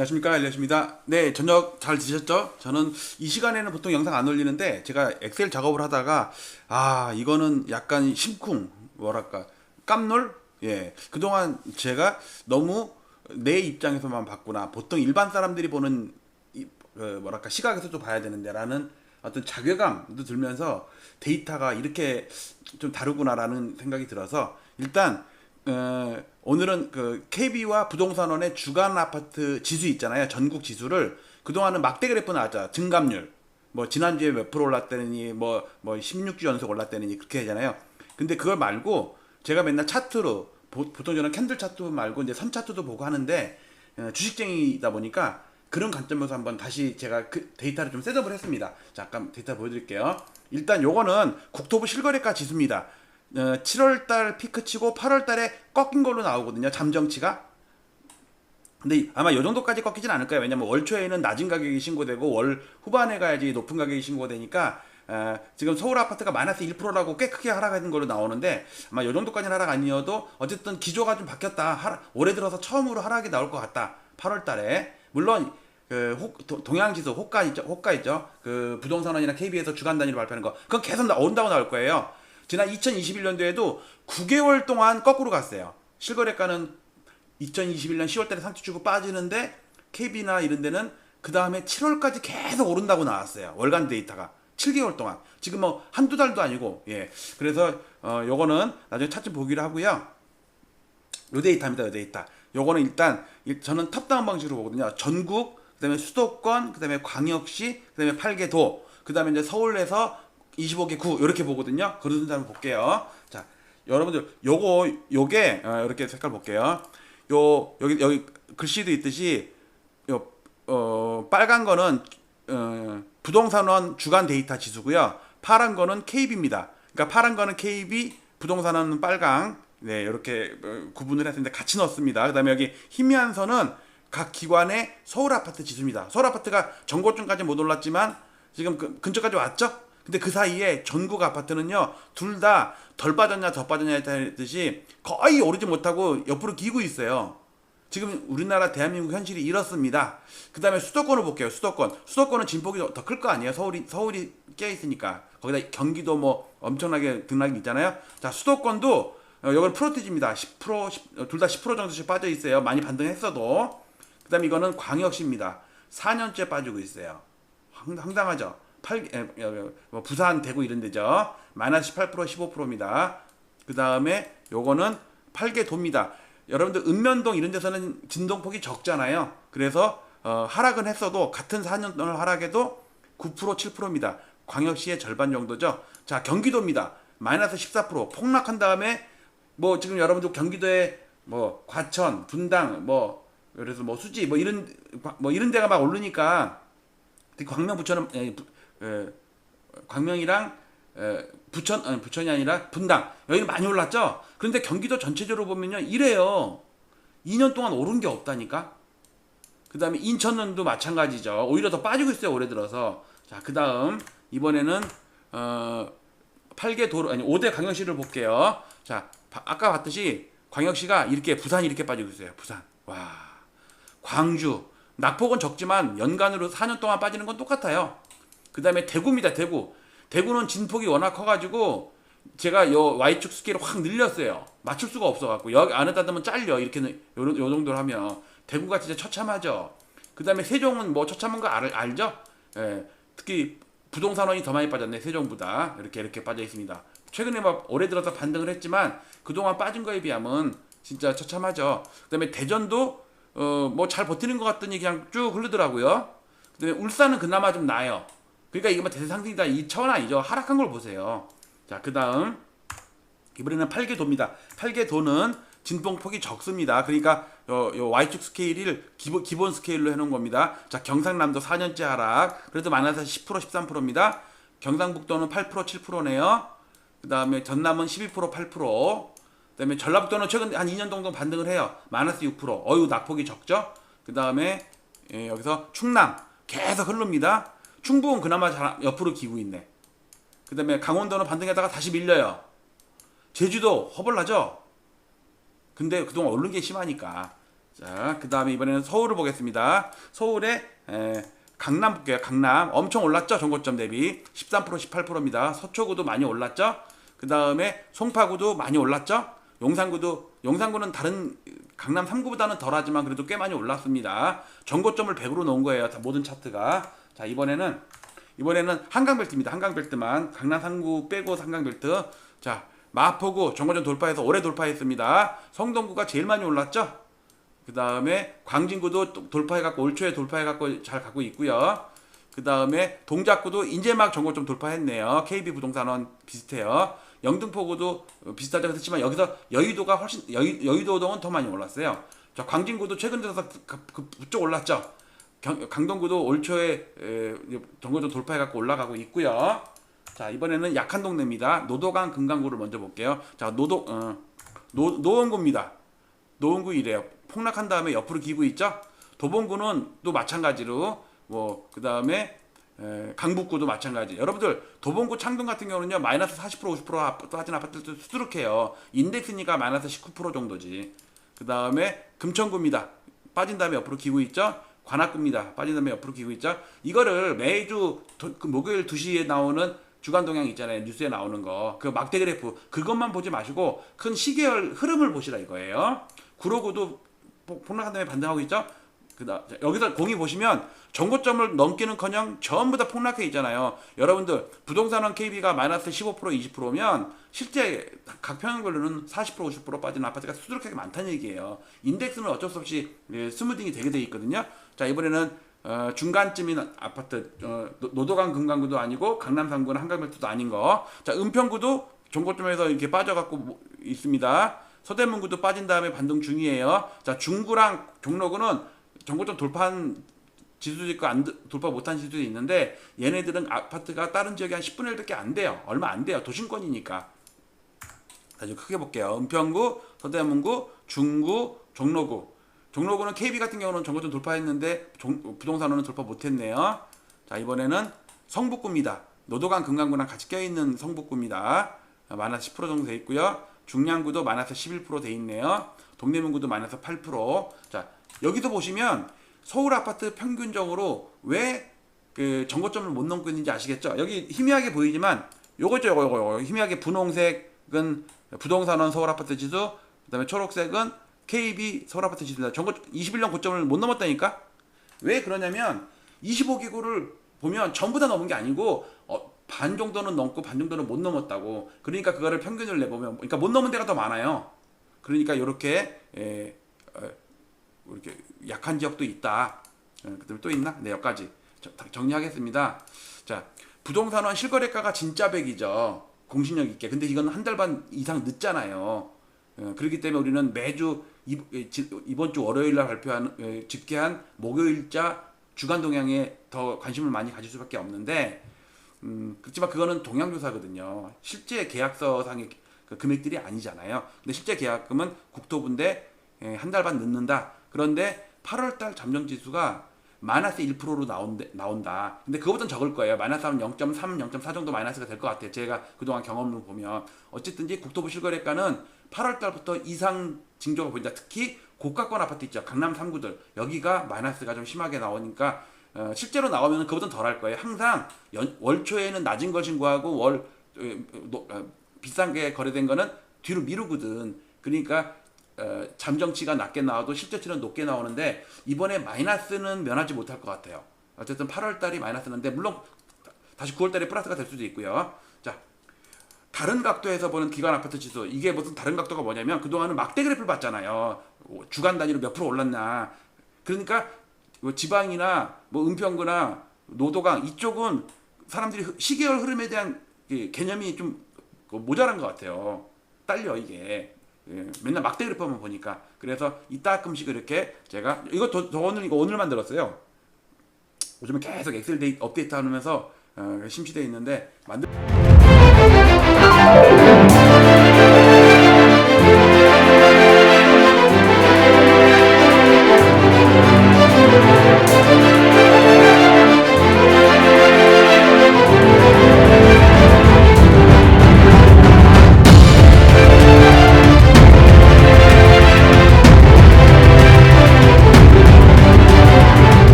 안녕하십니까, 엘리엇입니다. 네, 저녁 잘 드셨죠? 저는 이 시간에는 보통 영상 안 올리는데 제가 엑셀 작업을 하다가 이거는 약간 심쿵, 뭐랄까, 깜놀? 예, 그동안 제가 너무 내 입장에서만 봤구나. 보통 일반 사람들이 보는 뭐랄까, 시각에서도 봐야 되는데라는 어떤 자괴감도 들면서 데이터가 이렇게 좀 다르구나라는 생각이 들어서 일단 오늘은 그 KB와 부동산원의 주간 아파트 지수 있잖아요. 전국 지수를 그동안은 막대 그래프 나왔죠. 증감률. 뭐 지난주에 몇 프로 올랐다느니 뭐 16주 연속 올랐다느니 그렇게 하잖아요. 근데 그걸 말고 제가 맨날 차트로 보통 저는 캔들 차트 말고 이제 선 차트도 보고 하는데 주식쟁이다 보니까 그런 관점에서 한번 다시 제가 그 데이터를 좀 셋업을 했습니다. 잠깐 데이터 보여드릴게요. 일단 요거는 국토부 실거래가 지수입니다. 7월달 피크치고 8월달에 꺾인 걸로 나오거든요. 잠정치가. 근데 아마 요 정도까지 꺾이진 않을 거예요. 왜냐면 월 초에는 낮은 가격이 신고되고 월 후반에 가야지 높은 가격이 신고되니까 지금 서울 아파트가 마이너스 1%라고 꽤 크게 하락하는 걸로 나오는데 아마 요 정도까지는 하락 아니어도 어쨌든 기조가 좀 바뀌었다. 올해 들어서 처음으로 하락이 나올 것 같다. 8월달에. 물론 동양지수 호가 있죠. 그 부동산원이나 KB에서 주간 단위로 발표하는 거 그건 계속 온다고 나올 거예요. 지난 2021년도에도 9개월 동안 거꾸로 갔어요. 실거래가는 2021년 10월달에 상승 주고 빠지는데 KB나 이런 데는 그 다음에 7월까지 계속 오른다고 나왔어요. 월간 데이터가 7개월 동안. 지금 뭐 한두 달도 아니고 예. 그래서 요거는 나중에 차트 보기로 하고요. 요 데이터입니다. 요 데이터. 요거는 일단 저는 탑다운 방식으로 보거든요. 전국, 그다음에 수도권, 그다음에 광역시, 그다음에 8개 도, 그다음에 이제 서울에서 25개 구 이렇게 보거든요. 그런 다음에 볼게요. 자, 여러분들 요게 이렇게 색깔 볼게요. 여기 글씨도 있듯이 빨간 거는 부동산원 주간 데이터 지수고요. 파란 거는 KB입니다. 그러니까 파란 거는 KB, 부동산원은 빨강. 네, 이렇게 구분을 했는데 같이 넣었습니다. 그다음에 여기 희미한 선은 각 기관의 서울 아파트 지수입니다. 서울 아파트가 전고점까지 못 올랐지만 지금 근처까지 왔죠? 근데 그 사이에 전국 아파트는요, 둘 다 덜 빠졌냐 더 빠졌냐 했듯이 거의 오르지 못하고 옆으로 기고 있어요. 지금 우리나라 대한민국 현실이 이렇습니다. 그 다음에 수도권을 볼게요. 수도권은 진폭이 더 클 거 아니에요. 서울이 껴있으니까. 거기다 경기도 뭐 엄청나게 등락이 있잖아요. 자, 수도권도 이건 프로티지입니다. 10%, 둘 다 10% 정도씩 빠져 있어요. 많이 반등했어도. 그 다음에 이거는 광역시입니다. 4년째 빠지고 있어요. 황당하죠. 부산, 대구 이런 데죠. 마이너스 18%, 15%입니다. 그 다음에 요거는 8개도입니다. 여러분들 읍면동 이런 데서는 진동폭이 적잖아요. 그래서 하락은 했어도 같은 4년 동안 하락해도 9%, 7%입니다. 광역시의 절반 정도죠. 자, 경기도입니다. 마이너스 14%. 폭락한 다음에 뭐 지금 여러분들 경기도에 뭐 과천, 분당, 그래서 뭐 수지 뭐 이런 데가 막 오르니까 광명 부천은 광명이랑 부천이 아니라 분당 여기는 많이 올랐죠. 그런데 경기도 전체적으로 보면요 이래요. 2년 동안 오른 게 없다니까. 그 다음에 인천도 마찬가지죠. 오히려 더 빠지고 있어요 올해 들어서. 자, 그 다음 이번에는 8개 도로 아니 5대 광역시를 볼게요. 자, 아까 봤듯이 광역시가 이렇게 부산이 이렇게 빠지고 있어요. 부산. 와. 광주. 낙폭은 적지만 연간으로 4년 동안 빠지는 건 똑같아요. 그 다음에 대구입니다. 대구는 진폭이 워낙 커가지고 제가 요 Y축 스케일을 확 늘렸어요. 맞출 수가 없어갖고 여기 안에다 두면 잘려. 이렇게 요 정도로 하면 대구가 진짜 처참하죠. 그 다음에 세종은 뭐 처참한 거 알죠? 예, 특히 부동산원이 더 많이 빠졌네. 세종보다 이렇게 빠져 있습니다. 최근에 막 올해 들어서 반등을 했지만 그동안 빠진 거에 비하면 진짜 처참하죠. 그 다음에 대전도 뭐 잘 버티는 것 같더니 그냥 쭉 흐르더라고요. 그 다음에 울산은 그나마 좀 나아요. 그러니까 이게 뭐 대상승이다 이 차원 아니죠. 하락한 걸 보세요. 자, 그 다음 이번에는 8개도입니다. 8개도는 진폭폭이 적습니다. 그러니까 요 Y축 스케일을 기본 스케일로 해놓은 겁니다. 자, 경상남도 4년째 하락. 그래도 마이너스 10%, 13%입니다. 경상북도는 8%, 7%네요. 그 다음에 전남은 12%, 8%. 그 다음에 전라북도는 최근 한 2년 정도 반등을 해요. 마이너스 6%. 낙폭이 적죠. 그 다음에 여기서 충남 계속 흐릅니다. 충북은 그나마 옆으로 기고 있네. 그 다음에 강원도는 반등했다가 다시 밀려요. 제주도 허벌나죠? 근데 그동안 오른 게 심하니까 자, 그 다음에 이번에는 서울을 보겠습니다. 서울에 강남 볼게요. 강남 엄청 올랐죠? 전고점 대비 13% 18%입니다. 서초구도 많이 올랐죠? 그 다음에 송파구도 많이 올랐죠? 용산구는 다른 강남 3구보다는 덜하지만 그래도 꽤 많이 올랐습니다. 전고점을 100으로 놓은 거예요. 다 모든 차트가. 자, 이번에는 한강벨트입니다. 한강벨트만 강남 3구 빼고 한강벨트. 자, 마포구 전고점 돌파해서 올해 돌파했습니다. 성동구가 제일 많이 올랐죠? 그 다음에 광진구도 돌파해갖고 올 초에 돌파해갖고 잘 가고 있고요. 그 다음에 동작구도 이제 막 전고점 돌파했네요. KB부동산원 비슷해요. 영등포구도 비슷하죠. 그렇지만 여기서 여의도가 훨씬 여의도동은 더 많이 올랐어요. 자, 광진구도 최근 들어서 부쩍 올랐죠. 강동구도 올 초에 전고점 돌파해갖고 올라가고 있고요. 자, 이번에는 약한 동네입니다. 노도강 금강구를 먼저 볼게요. 자, 노원구입니다. 노원구 이래요. 폭락한 다음에 옆으로 기고 있죠. 도봉구는 또 마찬가지로 그 다음에 강북구도 마찬가지. 여러분들 도봉구 창동 같은 경우는요 마이너스 40% 50% 빠진 아파트도 수두룩해요. 인덱스니까 마이너스 19% 정도지. 그 다음에 금천구입니다. 빠진 다음에 옆으로 기고 있죠. 관악구입니다. 빠진 다음에 옆으로 기고 있죠. 이거를 매주 그 목요일 2시에 나오는 주간 동향 있잖아요. 뉴스에 나오는 거. 그 막대 그래프 그것만 보지 마시고 큰 시계열 흐름을 보시라 이거예요. 구로구도 폭락한 다음에 반등하고 있죠. 여기서 공이 보시면 전고점을 넘기는커녕 전부 다 폭락해 있잖아요. 여러분들 부동산원 KB가 마이너스 15% 20%면 실제 각 평형별로는 40% 50% 빠진 아파트가 수두룩하게 많다는 얘기예요. 인덱스는 어쩔 수 없이 스무딩이 되게 돼 있거든요. 자, 이번에는 중간쯤인 아파트 노도강 금강구도 아니고 강남 3구는 한강벨트도 아닌 거. 자, 은평구도 전고점에서 이렇게 빠져갖고 있습니다. 서대문구도 빠진 다음에 반등 중이에요. 자, 중구랑 종로구는 전고점 돌파한 지수도 있고 돌파 못한 지수도 있는데 얘네들은 아파트가 다른 지역이 한 10분의 1밖에 안 돼요. 얼마 안 돼요. 도심권이니까. 아주 크게 볼게요. 은평구, 서대문구, 중구, 종로구. 종로구는 KB 같은 경우는 전고점 돌파했는데 부동산원은 돌파 못했네요. 자, 이번에는 성북구입니다. 노도강 금강구랑 같이 껴있는 성북구입니다. 마이너스 10% 정도 돼 있고요. 중량구도 마이너스 11% 돼 있네요. 동대문구도 마이너스 8%. 자, 여기도 보시면 서울 아파트 평균적으로 왜 그 전고점을 못 넘고 있는지 아시겠죠? 여기 희미하게 보이지만 요거 희미하게 분홍색은 부동산원 서울 아파트 지수, 그다음에 초록색은 KB 서울 아파트 지수입니다. 21년 고점을 못 넘었다니까? 왜 그러냐면 25개구를 보면 전부 다 넘은 게 아니고 반 정도는 넘고 반 정도는 못 넘었다고. 그러니까 그거를 평균을 내보면 그러니까 못 넘은 데가 더 많아요. 그러니까 이렇게 이렇게 약한 지역도 있다. 그다음에 또 있나? 네, 여기까지 정리하겠습니다. 자, 부동산원 실거래가가 진짜 100이죠. 공신력 있게. 근데 이건 한 달 반 이상 늦잖아요. 그렇기 때문에 우리는 매주 이번 주 월요일 날 발표한 집계한 목요일자 주간 동향에 더 관심을 많이 가질 수밖에 없는데 그렇지만 그거는 동향조사거든요. 실제 계약서상의 그 금액들이 아니잖아요. 근데 실제 계약금은 국토부인데 한 달 반 늦는다. 그런데 8월달 잠정지수가 마이너스 1%로 나온다. 근데 그거보다는 적을 거예요. 마이너스 하면 0.3, 0.4 정도 마이너스가 될 것 같아요. 제가 그동안 경험을 보면. 어쨌든지 국토부 실거래가는 8월달부터 이상 징조가 보인다. 특히 고가권 아파트 있죠. 강남 3구들. 여기가 마이너스가 좀 심하게 나오니까 실제로 나오면 그거보다는 덜 할 거예요. 항상 월 초에는 낮은 걸 신고하고 비싼 게 거래된 거는 뒤로 미루거든. 그러니까 잠정치가 낮게 나와도 실제치는 높게 나오는데 이번에 마이너스는 면하지 못할 것 같아요. 어쨌든 8월달이 마이너스인데 물론 다시 9월달에 플러스가 될 수도 있고요. 자, 다른 각도에서 보는 기관 아파트 지수. 이게 무슨 다른 각도가 뭐냐면 그동안은 막대 그래프를 봤잖아요. 주간 단위로 몇 프로 올랐나. 그러니까 지방이나 은평구나 노도강 이쪽은 사람들이 시계열 흐름에 대한 개념이 좀 모자란 것 같아요. 딸려 이게. 맨날 막대 그래프만 보니까. 그래서 이따금씩 이렇게 제가 오늘 만들었어요. 요즘에 계속 엑셀 업데이트 하면서 심취되어 있는데